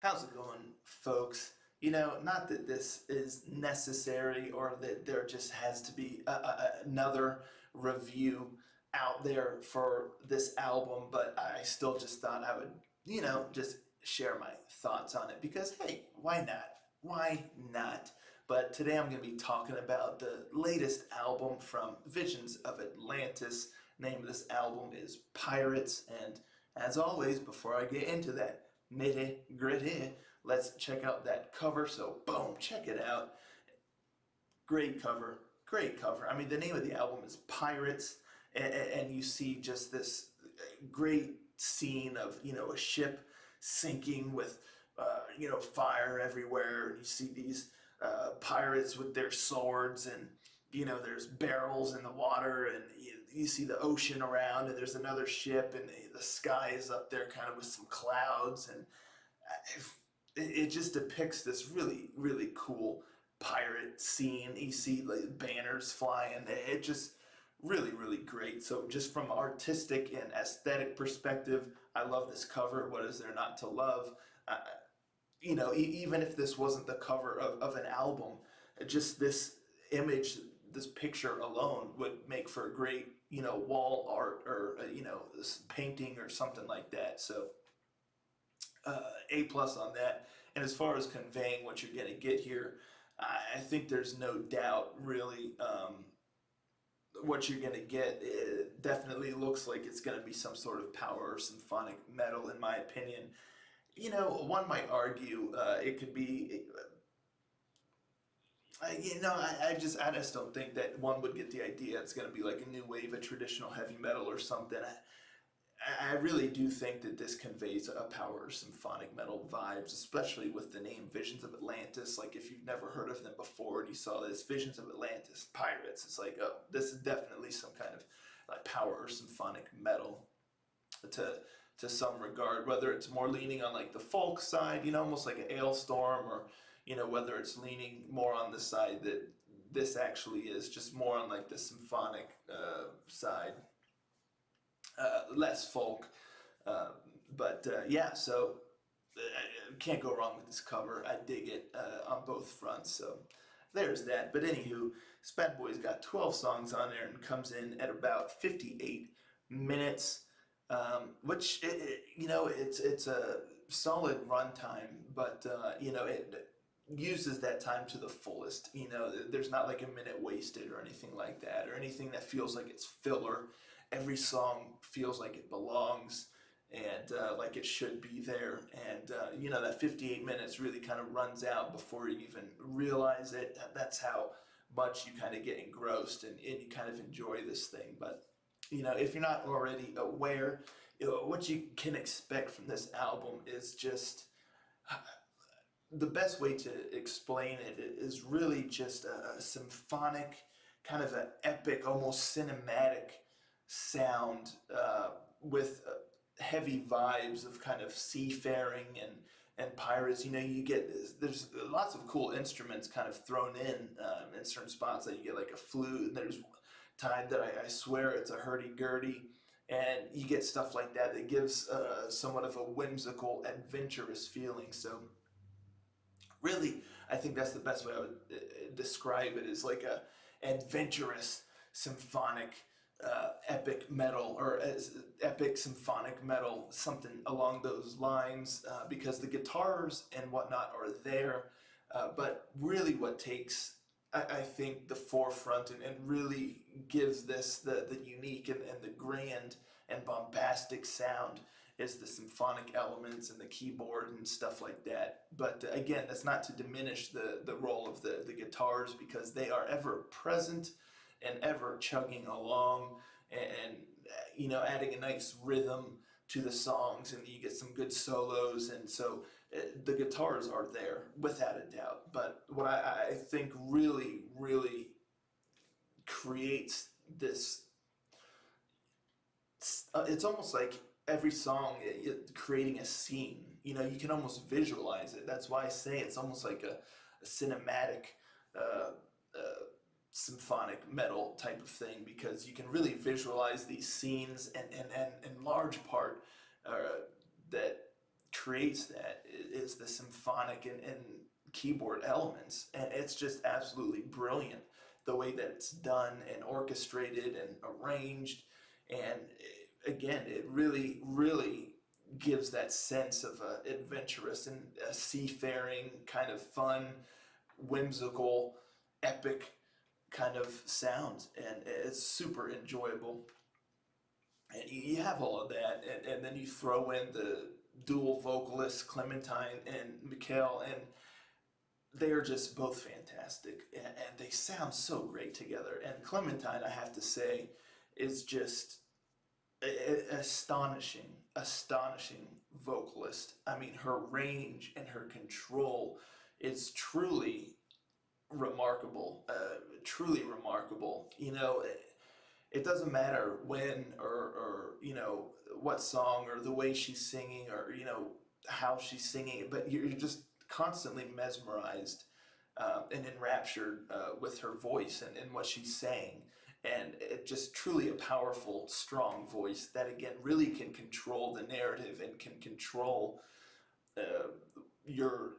How's it going, folks? Not that this is necessary or that there just has to be another review out there for this album, but I still just thought I would, just share my thoughts on it because, hey, why not? Why not? But today I'm going to be talking about the latest album from Visions of Atlantis. The name of this album is Pirates, and as always, before I get into that nitty gritty, let's check out that cover. So, boom, check it out. Great cover. Great cover. I mean, the name of the album is Pirates, and you see just this great scene of, a ship sinking with, fire everywhere. And you see these pirates with their swords, and, there's barrels in the water, and you see the ocean around, and there's another ship, and the sky is up there kind of with some clouds. And it just depicts this really, really cool pirate scene. You see like banners flying. It just really, really great. So just from artistic and aesthetic perspective, I love this cover. What is there not to love? Even if this wasn't the cover of an album, just this image, this picture alone would make for a great, wall art or, this painting or something like that. So A plus on that. And as far as conveying what you're going to get here, I think there's no doubt really what you're going to get. It definitely looks like it's going to be some sort of power or symphonic metal, in my opinion. One might argue it could be. I just don't think that one would get the idea it's going to be like a new wave of traditional heavy metal or something. I really do think that this conveys a power symphonic metal vibes, especially with the name Visions of Atlantis. Like if you've never heard of them before and you saw this Visions of Atlantis, Pirates, it's like, oh, this is definitely some kind of like power symphonic metal to some regard. Whether it's more leaning on like the folk side, almost like an Ailstorm, or whether it's leaning more on the side that this actually is, just more on like the symphonic side, less folk. But yeah, so can't go wrong with this cover. I dig it on both fronts. So there's that. But anywho, this bad boy's got 12 songs on there and comes in at about 58 minutes, which it's a solid runtime, but it uses that time to the fullest. There's not like a minute wasted or anything like that, or anything that feels like it's filler. Every song feels like it belongs and like it should be there. And that 58 minutes really kind of runs out before you even realize it. That's how much you kind of get engrossed and you kind of enjoy this thing. But if you're not already aware, what you can expect from this album is just the best way to explain it is really just a symphonic, kind of an epic, almost cinematic sound with heavy vibes of kind of seafaring and pirates. You get there's lots of cool instruments kind of thrown in certain spots. That you get like a flute, and there's time that I swear it's a hurdy-gurdy. And you get stuff like that that gives somewhat of a whimsical, adventurous feeling. So really, I think that's the best way I would describe it, is like a adventurous symphonic epic metal, or as epic symphonic metal, something along those lines, because the guitars and whatnot are there, but really what takes, I think, the forefront and really gives this the unique and the grand and bombastic sound is the symphonic elements and the keyboard and stuff like that. But again, that's not to diminish the role of the guitars, because they are ever present and ever chugging along, and adding a nice rhythm to the songs, and you get some good solos. And so the guitars are there without a doubt. But what I think really, really creates this, it's almost like every song creating a scene. You can almost visualize it. That's why I say it's almost like a cinematic uh, uh, symphonic metal type of thing, because you can really visualize these scenes, and in large part, uh, that creates that is the symphonic and keyboard elements, and it's just absolutely brilliant the way that it's done and orchestrated and arranged. And again, it really gives that sense of a adventurous and a seafaring kind of fun, whimsical, epic kind of sound, and it's super enjoyable. And you have all of that, and then you throw in the dual vocalists, Clementine and Mikhail, and they are just both fantastic, and they sound so great together. And Clementine, I have to say, is just astonishing vocalist. I mean, her range and her control is truly remarkable. It doesn't matter when or what song or the way she's singing or how she's singing it, but you're just constantly mesmerized and enraptured with her voice and what she's saying. And it just truly a powerful, strong voice that again really can control the narrative and can control your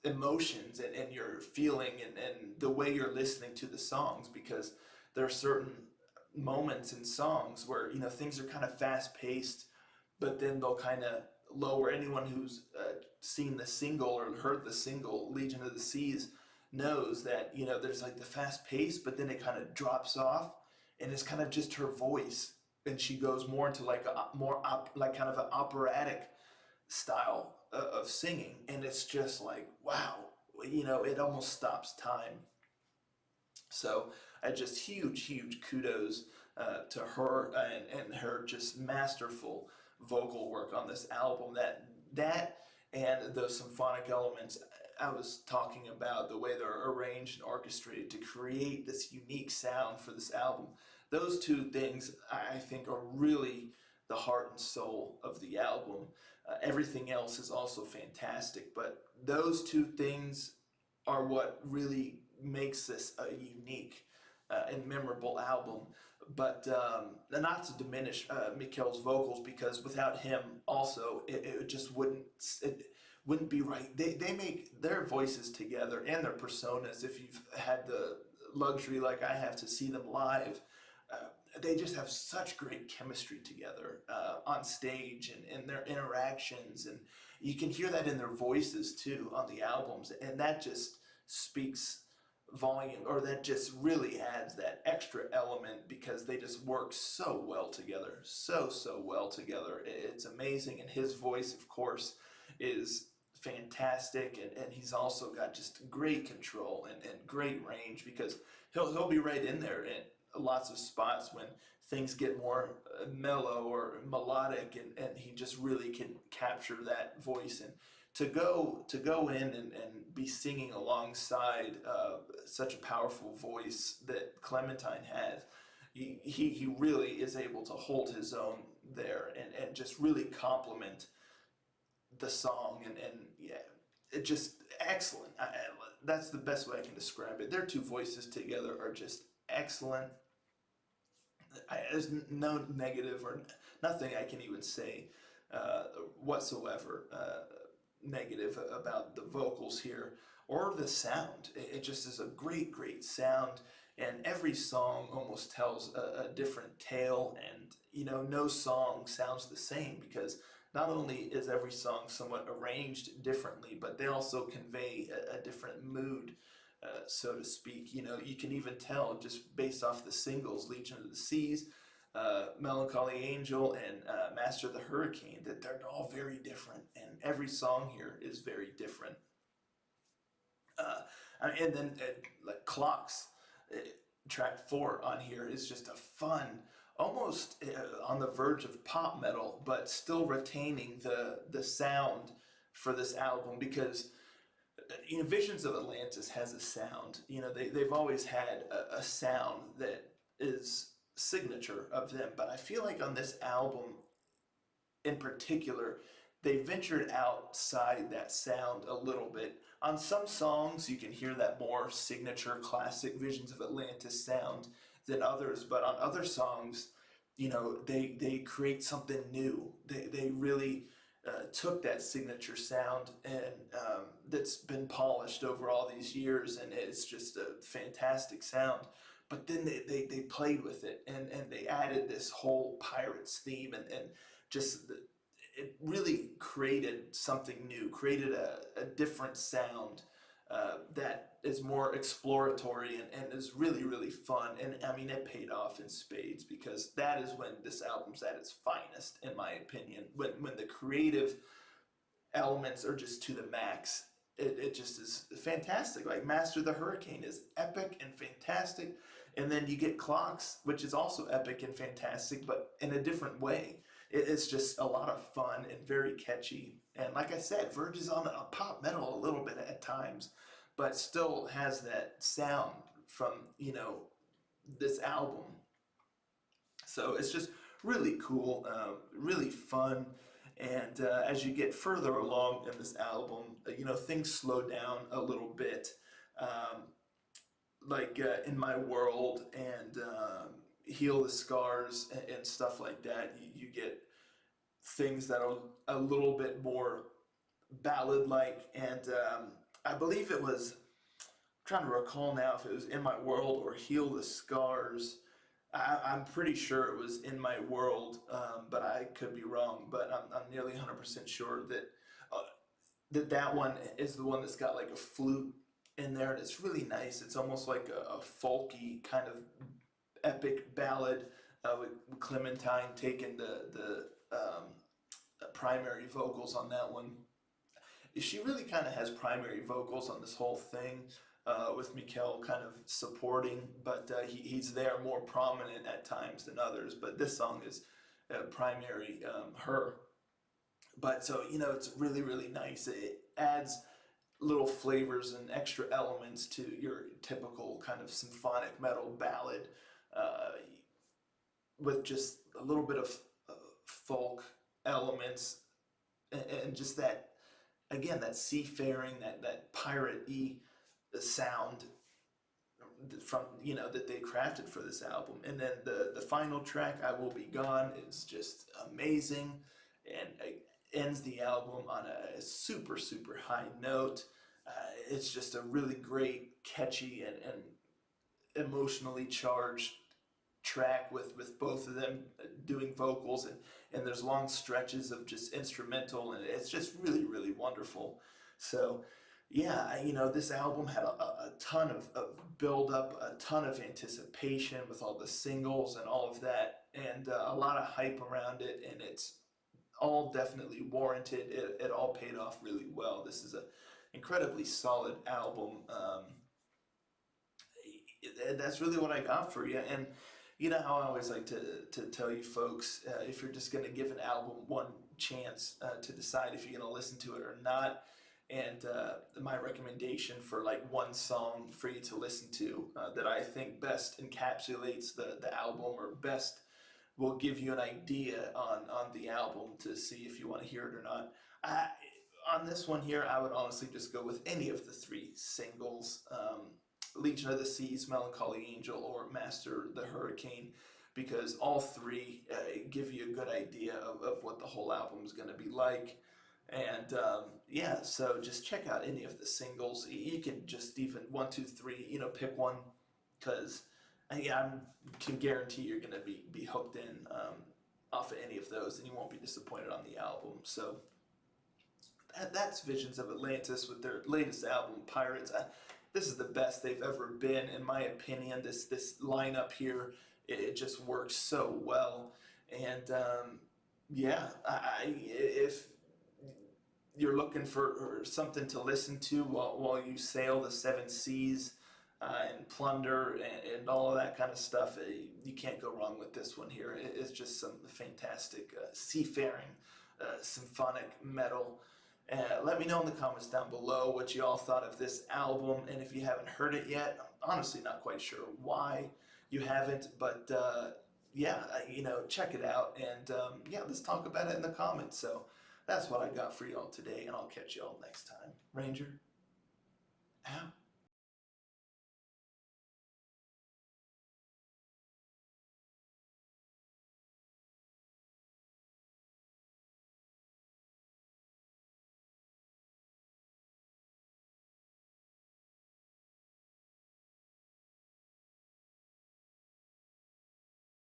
emotions and your feeling and the way you're listening to the songs, because there are certain moments in songs where things are kind of fast paced, but then they'll kind of lower. Anyone who's seen the single or heard the single Legion of the Seas knows that there's like the fast pace, but then it kind of drops off, and it's kind of just her voice, and she goes more into like like kind of an operatic style of singing, and it's just like wow, it almost stops time. So I just huge kudos to her and her just masterful vocal work on this album. That and those symphonic elements I was talking about, the way they're arranged and orchestrated to create this unique sound for this album. Those two things I think are really the heart and soul of the album. Everything else is also fantastic, but those two things are what really makes this a unique and memorable album. But not to diminish Mikhail's vocals, because without him, also it just wouldn't be right. They make their voices together and their personas. If you've had the luxury, like I have, to see them live, they just have such great chemistry together on stage and their interactions, and you can hear that in their voices too on the albums, and that just speaks volume, or that just really adds that extra element, because they just work so well together, so well together. It's amazing. And his voice, of course, is fantastic, and he's also got just great control and great range, because he'll be right in there in lots of spots when things get more mellow or melodic, and he just really can capture that voice. And to go in and be singing alongside such a powerful voice that Clementine has, he really is able to hold his own there and just really complement the song, and yeah, it just excellent. That's the best way I can describe it. Their two voices together are just excellent. There's no negative or nothing I can even say whatsoever negative about the vocals here or the sound. It just is a great sound, and every song almost tells a different tale, and no song sounds the same, because not only is every song somewhat arranged differently, but they also convey a different mood, so to speak. You can even tell just based off the singles, Legion of the Seas, Melancholy Angel, and Master of the Hurricane, that they're all very different, and every song here is very different. And then like Clocks, track 4 on here is just a fun, almost on the verge of pop metal, but still retaining the sound for this album, because Visions of Atlantis has a sound. They've always had a sound that is signature of them, but I feel like on this album in particular, they ventured outside that sound a little bit. On some songs, you can hear that more signature classic Visions of Atlantis sound than others, but on other songs, they create something new. They really took that signature sound and that's been polished over all these years, and it's just a fantastic sound. But then they played with it, and they added this whole Pirates theme, and just it really created something new, created a different sound that is more exploratory and is really, really fun. And I mean, it paid off in spades because that is when this album's at its finest, in my opinion. When the creative elements are just to the max, it just is fantastic. Like Master the Hurricane is epic and fantastic. And then you get Clocks, which is also epic and fantastic, but in a different way. It's just a lot of fun and very catchy. And like I said, verges on a pop metal a little bit at times, but still has that sound from, this album. So it's just really cool, really fun. And as you get further along in this album, things slow down a little bit. Um, like In My World and Heal the Scars and stuff like that, you get things that are a little bit more ballad like. And I believe it was, I'm trying to recall now if it was In My World or Heal the Scars. I'm pretty sure it was In My World, but I could be wrong. But I'm nearly 100% sure uh, that one is the one that's got like a flute in there, and it's really nice. It's almost like a folky kind of epic ballad with Clementine taking the primary vocals on that one. She really kind of has primary vocals on this whole thing, with Mikkel kind of supporting, but he's there more prominent at times than others. But this song is primary her. But so, it's really, really nice. It adds little flavors and extra elements to your typical kind of symphonic metal ballad, uh, with just a little bit of folk elements, and just that, again, that seafaring, that pirate-y sound from, that they crafted for this album. And then the final track, I Will Be Gone, is just amazing, and ends the album on a super, super high note. It's just a really great, catchy, and emotionally charged track with both of them doing vocals, and there's long stretches of just instrumental, and it's just really, really wonderful. So yeah, this album had a ton of build up, a ton of anticipation with all the singles and all of that, and a lot of hype around it, and it's all definitely warranted. It all paid off really well. This is a incredibly solid album. That's really what I got for you. And you know how I always like to tell you folks, if you're just going to give an album one chance to decide if you're going to listen to it or not. And my recommendation for like one song for you to listen to that I think best encapsulates the album, or best will give you an idea on the album to see if you want to hear it or not. On this one here, I would honestly just go with any of the three singles. Legion of the Seas, Melancholy Angel, or Master the Hurricane, because all three give you a good idea of what the whole album is going to be like. And yeah, so just check out any of the singles. You can just even 1, 2, 3, pick one, because I can guarantee you're going to be hooked in off of any of those, and you won't be disappointed on the album. So that's Visions of Atlantis with their latest album, Pirates. This is the best they've ever been, in my opinion. This lineup here, it just works so well. And yeah, if you're looking for something to listen to while you sail the seven seas and plunder and all of that kind of stuff, you can't go wrong with this one here. It's just some fantastic seafaring symphonic metal. Let me know in the comments down below what you all thought of this album, and if you haven't heard it yet, I'm honestly not quite sure why you haven't, but yeah, check it out, and yeah, let's talk about it in the comments. So that's what I got for y'all today, and I'll catch y'all next time. Ranger, out.